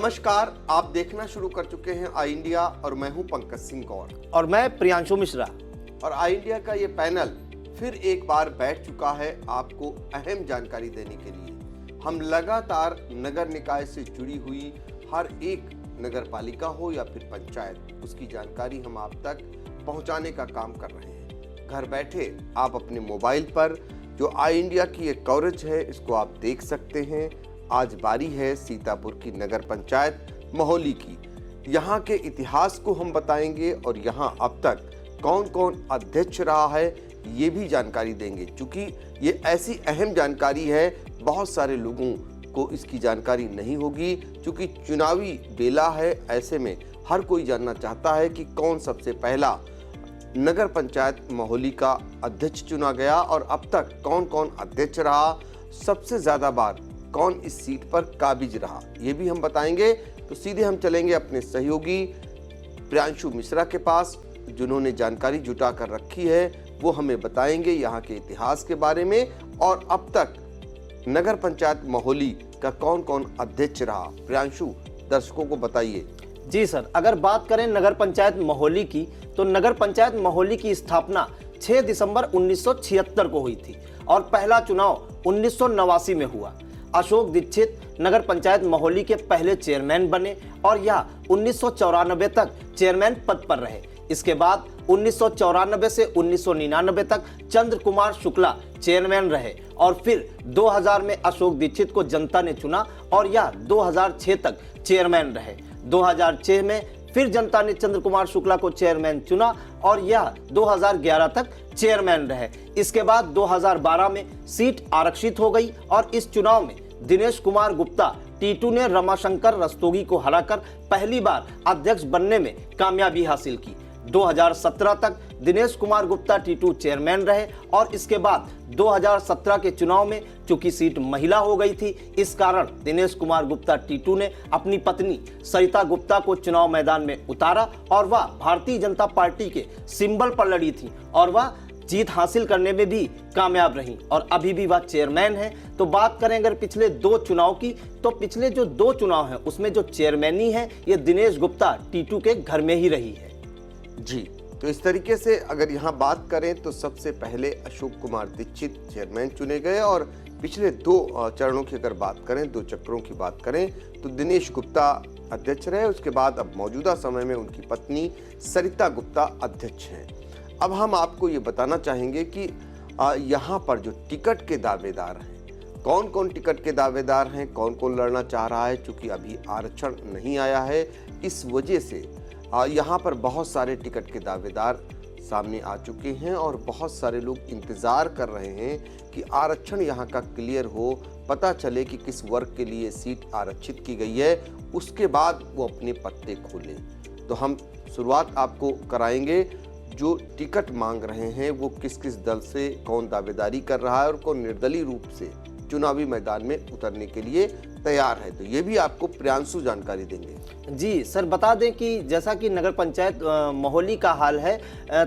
नमस्कार, आप देखना शुरू कर चुके हैं आई इंडिया और मैं हूं पंकज सिंह गौर और मैं प्रियांशु मिश्रा। और आई इंडिया का ये पैनल फिर एक बार बैठ चुका है आपको अहम जानकारी देने के लिए। हम लगातार नगर निकाय से जुड़ी हुई हर एक नगर पालिका हो या फिर पंचायत, उसकी जानकारी हम आप तक पहुंचाने का काम कर रहे हैं। घर बैठे आप अपने मोबाइल पर जो आई इंडिया की एक कवरेज है इसको आप देख सकते हैं। आज बारी है सीतापुर की नगर पंचायत महोली की। यहाँ के इतिहास को हम बताएंगे और यहाँ अब तक कौन कौन अध्यक्ष रहा है ये भी जानकारी देंगे। क्योंकि ये ऐसी अहम जानकारी है, बहुत सारे लोगों को इसकी जानकारी नहीं होगी। क्योंकि चुनावी बेला है, ऐसे में हर कोई जानना चाहता है कि कौन सबसे पहला नगर पंचायत महोली का अध्यक्ष चुना गया और अब तक कौन कौन अध्यक्ष रहा, सबसे ज्यादा बार कौन इस सीट पर काबिज रहा, ये भी हम बताएंगे। तो सीधे हम चलेंगे अपने सहयोगी प्रियांशु मिश्रा के पास, जिन्होंने जानकारी जुटा कर रखी है। वो हमें बताएंगे यहाँ के इतिहास के बारे में और अब तक नगर पंचायत महोली का कौन कौन अध्यक्ष रहा। प्रियांशु, दर्शकों को बताइए। जी सर, अगर बात करें नगर पंचायत महोली की तो नगर पंचायत महोली की स्थापना 6 दिसंबर 1976 को हुई थी और पहला चुनाव 1989 में हुआ। अशोक दीक्षित नगर पंचायत महोली के पहले चेयरमैन बने और यह 1994 तक चेयरमैन पद पर रहे। इसके बाद 1994 से 1999 तक चंद्र कुमार शुक्ला चेयरमैन रहे और फिर 2000 में अशोक दीक्षित को जनता ने चुना और यह 2006 तक चेयरमैन रहे। 2006 में फिर जनता ने चंद्र कुमार शुक्ला को चेयरमैन चुना और यह 2011 तक चेयरमैन रहे। इसके बाद 2012 में सीट आरक्षित हो गई और इस चुनाव में दिनेश कुमार गुप्ता टीटू ने रमाशंकर रस्तोगी को हराकर पहली बार अध्यक्ष बनने में कामयाबी हासिल की। 2017 तक दिनेश कुमार गुप्ता टीटू चेयरमैन रहे और इसके बाद 2017 के चुनाव में चूंकि सीट महिला हो गई थी, इस कारण दिनेश कुमार गुप्ता टीटू ने अपनी पत्नी सरिता गुप्ता को चुनाव मैदान में उतारा और वह भारतीय जनता पार्टी के सिंबल पर लड़ी थी और वह जीत हासिल करने में भी कामयाब रही और अभी भी वह चेयरमैन है। तो बात करें अगर पिछले 2 चुनाव की, तो पिछले जो 2 चुनाव हैं उसमें जो चेयरमैनी है ये दिनेश गुप्ता टीटू के घर में ही रही है। जी, तो इस तरीके से अगर यहाँ बात करें तो सबसे पहले अशोक कुमार दीक्षित चेयरमैन चुने गए और पिछले 2 चरणों की अगर बात करें, 2 चक्रों की बात करें तो दिनेश गुप्ता अध्यक्ष रहे। उसके बाद अब मौजूदा समय में उनकी पत्नी सरिता गुप्ता अध्यक्ष हैं। अब हम आपको ये बताना चाहेंगे कि यहाँ पर जो टिकट के दावेदार हैं, कौन कौन टिकट के दावेदार हैं, कौन कौन लड़ना चाह रहा है। चूँकि अभी आरक्षण नहीं आया है, इस वजह से यहाँ पर बहुत सारे टिकट के दावेदार सामने आ चुके हैं और बहुत सारे लोग इंतज़ार कर रहे हैं कि आरक्षण यहाँ का क्लियर हो, पता चले कि किस वर्ग के लिए सीट आरक्षित की गई है, उसके बाद वो अपने पत्ते खोलें। तो हम शुरुआत आपको कराएंगे, जो टिकट मांग रहे हैं वो किस किस दल से कौन दावेदारी कर रहा है और कौन निर्दलीय रूप से चुनावी मैदान में उतरने के लिए तैयार है। तो ये भी आपको प्रियांशु जानकारी देंगे। जी सर, बता दें कि जैसा कि नगर पंचायत महोली का हाल है,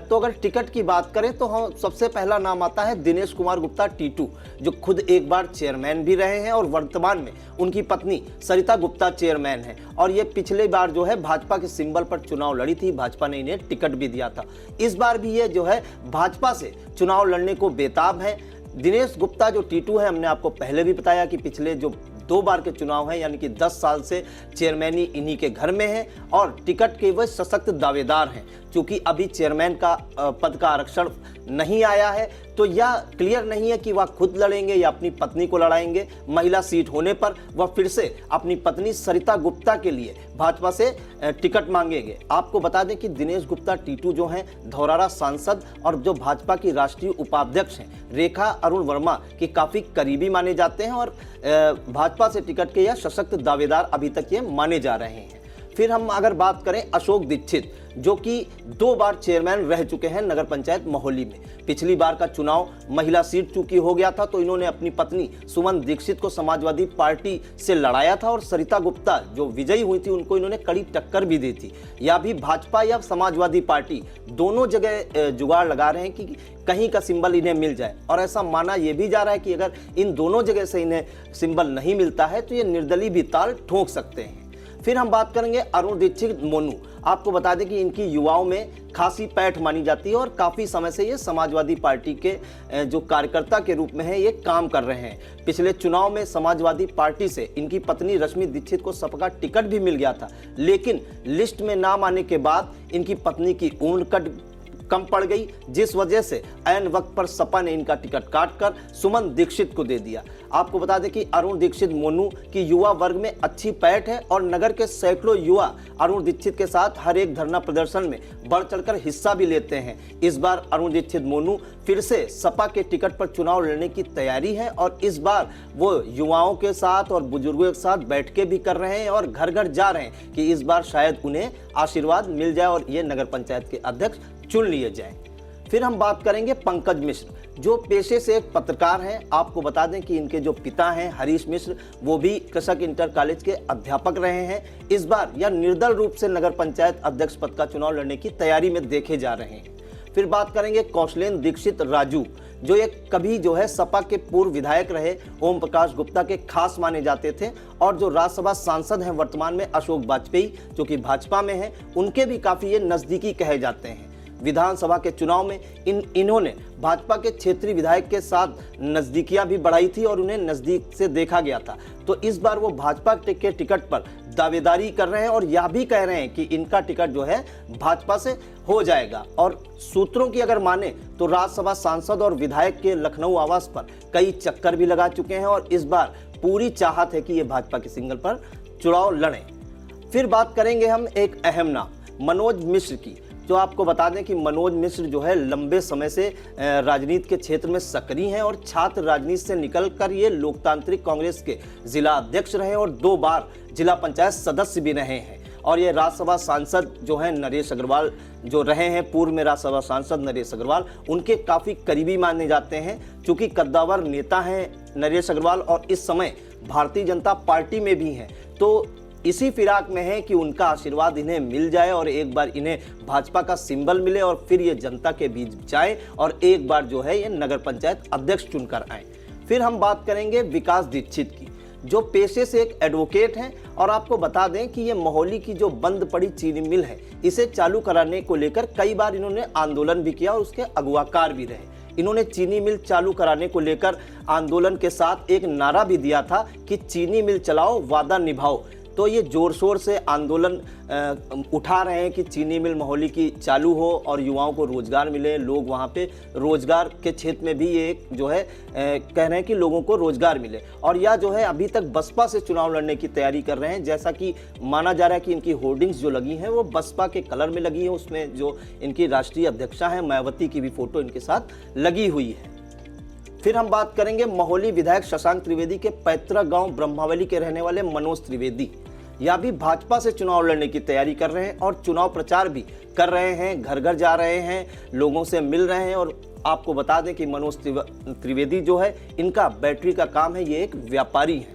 तो अगर टिकट की बात करें तो हम सबसे पहला नाम आता है दिनेश कुमार गुप्ता टीटू, जो खुद एक बार चेयरमैन भी रहे हैं और वर्तमान में उनकी पत्नी सरिता गुप्ता चेयरमैन है। और ये पिछले बार जो है भाजपा के सिंबल पर चुनाव लड़ी थी, भाजपा ने इन्हें टिकट भी दिया था। इस बार भी ये जो है भाजपा से चुनाव लड़ने को बेताब है। दिनेश गुप्ता जो टीटू है, हमने आपको पहले भी बताया कि पिछले जो 2 बार के चुनाव हैं, यानी कि 10 साल से चेयरमैनी इन्हीं के घर में है और टिकट के वह सशक्त दावेदार हैं। क्योंकि अभी चेयरमैन का पद का आरक्षण नहीं आया है, तो यह क्लियर नहीं है कि वह खुद लड़ेंगे या अपनी पत्नी को लड़ाएंगे। महिला सीट होने पर वह फिर से अपनी पत्नी सरिता गुप्ता के लिए भाजपा से टिकट मांगेंगे। आपको बता दें कि दिनेश गुप्ता टीटू जो हैं धौरारा सांसद और जो भाजपा की राष्ट्रीय उपाध्यक्ष हैं रेखा अरुण वर्मा के काफ़ी करीबी माने जाते हैं और भाजपा से टिकट के यह सशक्त दावेदार अभी तक ये माने जा रहे हैं। फिर हम अगर बात करें अशोक दीक्षित, जो कि 2 बार चेयरमैन रह चुके हैं नगर पंचायत महोली में। पिछली बार का चुनाव महिला सीट चूंकि हो गया था, तो इन्होंने अपनी पत्नी सुमन दीक्षित को समाजवादी पार्टी से लड़ाया था और सरिता गुप्ता जो विजयी हुई थी उनको इन्होंने कड़ी टक्कर भी दी थी। या भी भाजपा या समाजवादी पार्टी दोनों जगह जुगाड़ लगा रहे हैं कि कहीं का सिंबल इन्हें मिल जाए और ऐसा माना यह भी जा रहा है कि अगर इन दोनों जगह से इन्हें सिंबल नहीं मिलता है तो ये निर्दलीय भी ताल ठोक सकते हैं। फिर हम बात करेंगे अरुण दीक्षित मोनू। आपको बता दें कि इनकी युवाओं में खासी पैठ मानी जाती है और काफ़ी समय से ये समाजवादी पार्टी के जो कार्यकर्ता के रूप में है ये काम कर रहे हैं। पिछले चुनाव में समाजवादी पार्टी से इनकी पत्नी रश्मि दीक्षित को सपा का टिकट भी मिल गया था, लेकिन लिस्ट में नाम आने के बाद इनकी पत्नी की उम्र कम पड़ गई, जिस वजह से ऐन वक्त पर सपा ने इनका टिकट काटकर सुमन दीक्षित को दे दिया। आपको बता दें कि अरुण दीक्षित मोनू की युवा वर्ग में अच्छी पैठ है और नगर के सैकड़ों युवा अरुण दीक्षित के साथ हर एक धरना प्रदर्शन में बढ़ चढ़कर हिस्सा भी लेते हैं। इस बार अरुण दीक्षित मोनू फिर से सपा के टिकट पर चुनाव लड़ने की तैयारी है और इस बार वो युवाओं के साथ और बुजुर्गों के साथ बैठ के भी कर रहे हैं और घर घर जा रहे हैं कि इस बार शायद उन्हें आशीर्वाद मिल जाए और ये नगर पंचायत के अध्यक्ष चुन लिए जाएं। फिर हम बात करेंगे पंकज मिश्र, जो पेशे से एक पत्रकार हैं। आपको बता दें कि इनके जो पिता हैं हरीश मिश्र, वो भी कृषक इंटर कॉलेज के अध्यापक रहे हैं। इस बार यह निर्दल रूप से नगर पंचायत अध्यक्ष पद का चुनाव लड़ने की तैयारी में देखे जा रहे हैं। फिर बात करेंगे कौशलेंद्र दीक्षित राजू, जो एक कभी जो है सपा के पूर्व विधायक रहे, ओम प्रकाश गुप्ता के खास माने जाते थे और जो राज्यसभा सांसद हैं वर्तमान में अशोक वाजपेयी, जो कि भाजपा में हैं, उनके भी काफी ये नजदीकी कहे जाते हैं। विधानसभा के चुनाव में इन्होंने भाजपा के क्षेत्रीय विधायक के साथ नजदीकियां भी बढ़ाई थी और उन्हें नजदीक से देखा गया था। तो इस बार वो भाजपा के टिकट पर दावेदारी कर रहे हैं और यह भी कह रहे हैं कि इनका टिकट जो है भाजपा से हो जाएगा। और सूत्रों की अगर माने तो राज्यसभा सांसद और विधायक के लखनऊ आवास पर कई चक्कर भी लगा चुके हैं और इस बार पूरी चाहत है कि ये भाजपा के सिंगल पर चुनाव लड़ें। फिर बात करेंगे हम एक अहम नाम मनोज मिश्र की, जो आपको बता दें कि मनोज मिश्र जो है लंबे समय से राजनीति के क्षेत्र में सक्रिय हैं और छात्र राजनीति से निकलकर ये लोकतांत्रिक कांग्रेस के जिला अध्यक्ष रहे और 2 बार जिला पंचायत सदस्य भी रहे हैं। और ये राज्यसभा सांसद जो हैं नरेश अग्रवाल जो रहे हैं, पूर्व में राज्यसभा सांसद नरेश अग्रवाल, उनके काफ़ी करीबी माने जाते हैं। चूँकि कद्दावर नेता हैं नरेश अग्रवाल और इस समय भारतीय जनता पार्टी में भी हैं, तो इसी फिराक में है कि उनका आशीर्वाद इन्हें मिल जाए और एक बार इन्हें भाजपा का सिंबल मिले और फिर ये जनता के बीच जाए और एक बार जो है ये नगर पंचायत अध्यक्ष चुनकर आए। फिर हम बात करेंगे विकास दीक्षित की, जो पेशे से एक एडवोकेट हैं और आपको बता दें कि ये मोहाली की जो बंद पड़ी चीनी मिल है, इसे चालू कराने को लेकर कई बार इन्होंने आंदोलन भी किया और उसके अगवाकार भी रहे। इन्होंने चीनी मिल चालू कराने को लेकर आंदोलन के साथ एक नारा भी दिया था कि चीनी मिल चलाओ, वादा निभाओ। तो ये जोर शोर से आंदोलन उठा रहे हैं कि चीनी मिल मोहाली की चालू हो और युवाओं को रोजगार मिले, लोग वहाँ पे रोजगार के क्षेत्र में भी ये जो है कह रहे हैं कि लोगों को रोजगार मिले। और यह जो है अभी तक बसपा से चुनाव लड़ने की तैयारी कर रहे हैं, जैसा कि माना जा रहा है कि इनकी होर्डिंग्स जो लगी हैं वो बसपा के कलर में लगी है। उसमें जो इनकी राष्ट्रीय अध्यक्षा हैं मायावती की भी फोटो इनके साथ लगी हुई है। फिर हम बात करेंगे मोहाली विधायक शशांक त्रिवेदी के पैतृक गांव ब्रह्मावली के रहने वाले मनोज त्रिवेदी। यह भी भाजपा से चुनाव लड़ने की तैयारी कर रहे हैं और चुनाव प्रचार भी कर रहे हैं, घर घर जा रहे हैं, लोगों से मिल रहे हैं। और आपको बता दें कि मनोज त्रिवेदी जो है इनका बैटरी का काम है, ये एक व्यापारी है।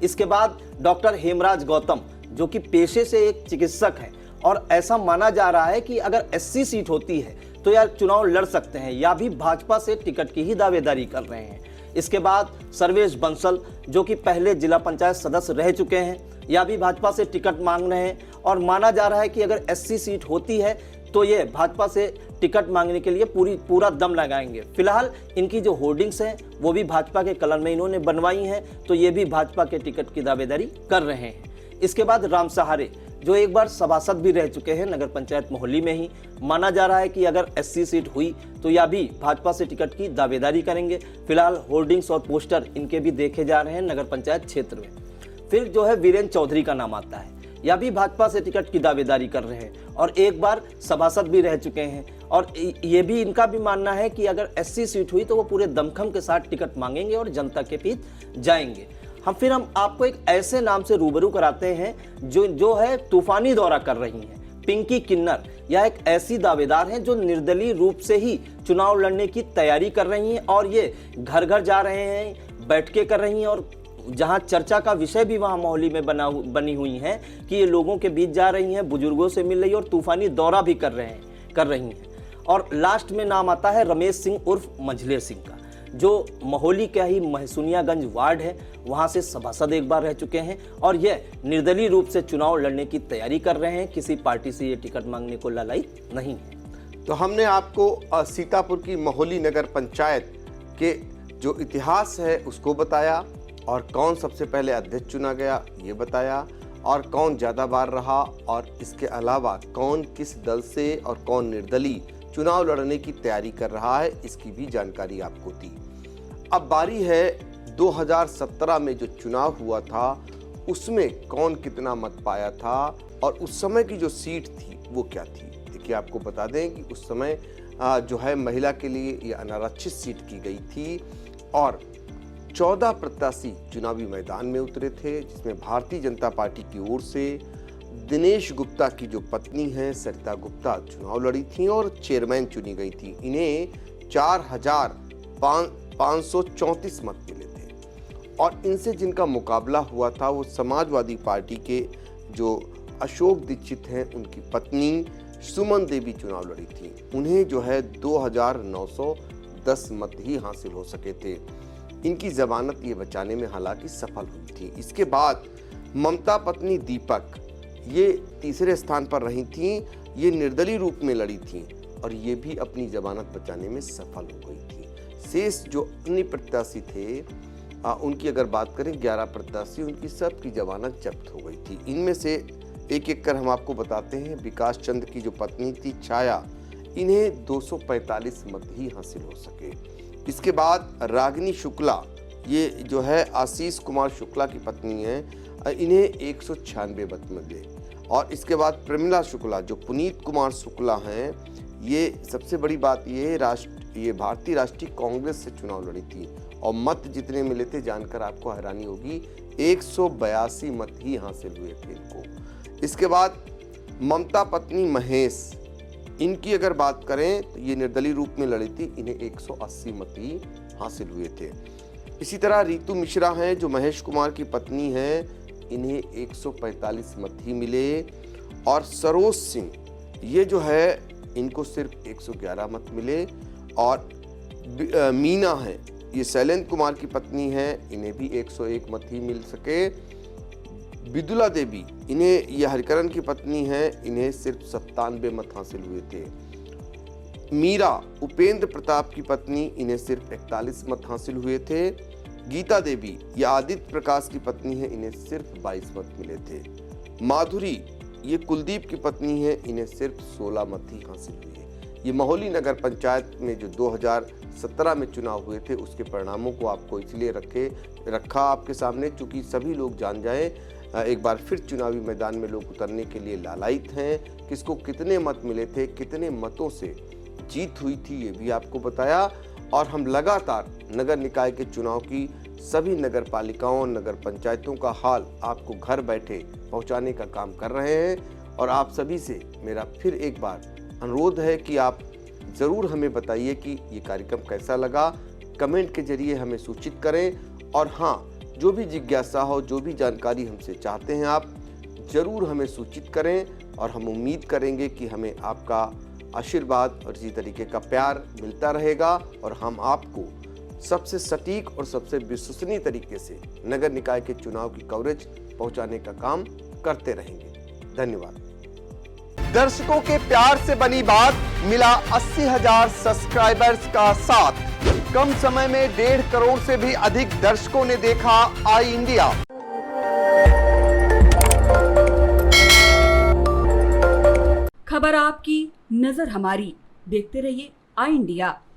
इसके बाद डॉक्टर हेमराज गौतम, जो कि पेशे से एक चिकित्सक हैं और ऐसा माना जा रहा है कि अगर 80 सीट होती है तो यार चुनाव लड़ सकते हैं, या भी भाजपा से टिकट की ही दावेदारी कर रहे हैं। इसके बाद सर्वेश बंसल, जो कि पहले जिला पंचायत सदस्य रह चुके हैं, या भी भाजपा से टिकट मांग रहे हैं और माना जा रहा है कि अगर 80 सीट होती है तो ये भाजपा से टिकट मांगने के लिए पूरा दम लगाएंगे। फिलहाल इनकी जो होर्डिंग्स हैं वो भी भाजपा के कलर में इन्होंने बनवाई हैं, तो ये भी भाजपा के टिकट की दावेदारी कर रहे हैं। इसके बाद राम सहारे, जो एक बार सभासद भी रह चुके हैं नगर पंचायत मोहाली में ही, माना जा रहा है कि अगर 80 सीट हुई तो यह भी भाजपा से टिकट की दावेदारी करेंगे। फिलहाल होर्डिंग्स और पोस्टर इनके भी देखे जा रहे हैं नगर पंचायत क्षेत्र में। फिर जो है वीरेंद्र चौधरी का नाम आता है, यह भी भाजपा से टिकट की दावेदारी कर रहे हैं और एक बार सभासद भी रह चुके हैं और ये भी इनका भी मानना है कि अगर 80 सीट हुई तो वो पूरे दमखम के साथ टिकट मांगेंगे और जनता के बीच जाएंगे। हम आपको एक ऐसे नाम से रूबरू कराते हैं जो है तूफानी दौरा कर रही हैं, पिंकी किन्नर। यह एक ऐसी दावेदार हैं जो निर्दलीय रूप से ही चुनाव लड़ने की तैयारी कर रही हैं और ये घर घर जा रहे हैं, बैठकें कर रही हैं और जहां चर्चा का विषय भी वहां मोहाली में बनी हुई है कि ये लोगों के बीच जा रही हैं, बुजुर्गों से मिल रही है और तूफानी दौरा भी कर रही हैं। और लास्ट में नाम आता है रमेश सिंह उर्फ मंझले सिंह का, जो महोली का ही महसुनियागंज वार्ड है, वहां से सभासद एक बार रह चुके हैं और यह निर्दलीय रूप से चुनाव लड़ने की तैयारी कर रहे हैं। किसी पार्टी से ये टिकट मांगने को लालायित नहीं है। तो हमने आपको सीतापुर की महोली नगर पंचायत के जो इतिहास है उसको बताया, और कौन सबसे पहले अध्यक्ष चुना गया ये बताया, और कौन ज़्यादा बार रहा, और इसके अलावा कौन किस दल से और कौन निर्दलीय चुनाव लड़ने की तैयारी कर रहा है इसकी भी जानकारी आपको दी। अब बारी है 2017 में जो चुनाव हुआ था उसमें कौन कितना मत पाया था और उस समय की जो सीट थी वो क्या थी। देखिए, आपको बता दें कि उस समय जो है महिला के लिए ये अनारक्षित सीट की गई थी और 14 प्रत्याशी चुनावी मैदान में उतरे थे, जिसमें भारतीय जनता पार्टी की ओर से दिनेश गुप्ता की जो पत्नी है सरिता गुप्ता चुनाव लड़ी थी और चेयरमैन चुनी गई थी। इन्हें 4,534 मत मिले थे और इनसे जिनका मुकाबला हुआ था वो समाजवादी पार्टी के जो अशोक दीक्षित हैं उनकी पत्नी सुमन देवी चुनाव लड़ी थी। उन्हें जो है 2,910 मत ही हासिल हो सके थे। इनकी जमानत ये बचाने में हालांकि सफल हुई थी। इसके बाद ममता पत्नी दीपक ये तीसरे स्थान पर रही थीं। ये निर्दलीय रूप में लड़ी थीं और ये भी अपनी जमानत बचाने में सफल हो गई थी। शेष जो अन्य प्रत्याशी थे उनकी अगर बात करें 11 प्रत्याशी, उनकी सबकी जमानत जब्त हो गई थी। इनमें से एक एक कर हम आपको बताते हैं। विकास चंद्र की जो पत्नी थी छाया, इन्हें 245 मत ही हासिल हो सके। इसके बाद रागिनी शुक्ला, ये जो है आशीष कुमार शुक्ला की पत्नी है, इन्हें 196 मत मिले। और इसके बाद प्रमिला शुक्ला जो पुनीत कुमार शुक्ला हैं, ये सबसे बड़ी बात ये भारतीय राष्ट्रीय कांग्रेस से चुनाव लड़ी थी और मत जितने मिले थे जानकर आपको हैरानी होगी, 182 मत ही हासिल हुए थे इनको। इसके बाद ममता पत्नी महेश, इनकी अगर बात करें तो ये निर्दलीय रूप में लड़ी थी, इन्हें 180 मत ही हासिल हुए थे। इसी तरह रितु मिश्रा हैं जो महेश कुमार की पत्नी हैं, इन्हें 145 मत ही मिले। और सरोज सिंह ये जो है इनको सिर्फ 111 मत मिले। और मीना है, ये शैलेंद्र कुमार की पत्नी हैं, इन्हें भी 101 मत ही मिल सके। विदुला देवी, इन्हें ये हरिकरण की पत्नी हैं, इन्हें सिर्फ 97 मत हासिल हुए थे। मीरा उपेंद्र प्रताप की पत्नी, इन्हें सिर्फ 41 मत हासिल हुए थे। गीता देवी ये आदित्य प्रकाश की पत्नी है, इन्हें सिर्फ 22 मत मिले थे। माधुरी ये कुलदीप की पत्नी है, इन्हें सिर्फ 16 मत ही हासिल हुए। ये महोली नगर पंचायत में जो 2017 में चुनाव हुए थे उसके परिणामों को आपको इसलिए रखा आपके सामने चूंकि सभी लोग जान जाएं, एक बार फिर चुनावी मैदान में लोग उतरने के लिए लालायित हैं। किसको कितने मत मिले थे, कितने मतों से जीत हुई थी, ये भी आपको बताया। और हम लगातार नगर निकाय के चुनाव की सभी नगर पालिकाओं, नगर पंचायतों का हाल आपको घर बैठे पहुंचाने का काम कर रहे हैं। और आप सभी से मेरा फिर एक बार अनुरोध है कि आप ज़रूर हमें बताइए कि ये कार्यक्रम कैसा लगा। कमेंट के जरिए हमें सूचित करें। और हाँ, जो भी जिज्ञासा हो, जो भी जानकारी हमसे चाहते हैं, आप ज़रूर हमें सूचित करें। और हम उम्मीद करेंगे कि हमें आपका आशीर्वाद और इसी तरीके का प्यार मिलता रहेगा और हम आपको सबसे सटीक और सबसे विश्वसनीय तरीके से नगर निकाय के चुनाव की कवरेज पहुंचाने का काम करते रहेंगे। धन्यवाद। दर्शकों के प्यार से बनी बात, मिला 80,000 सब्सक्राइबर्स का साथ। कम समय में 1.5 करोड़ से भी अधिक दर्शकों ने देखा आई इंडिया। खबर आपकी, नजर हमारी। देखते रहिए आई इंडिया।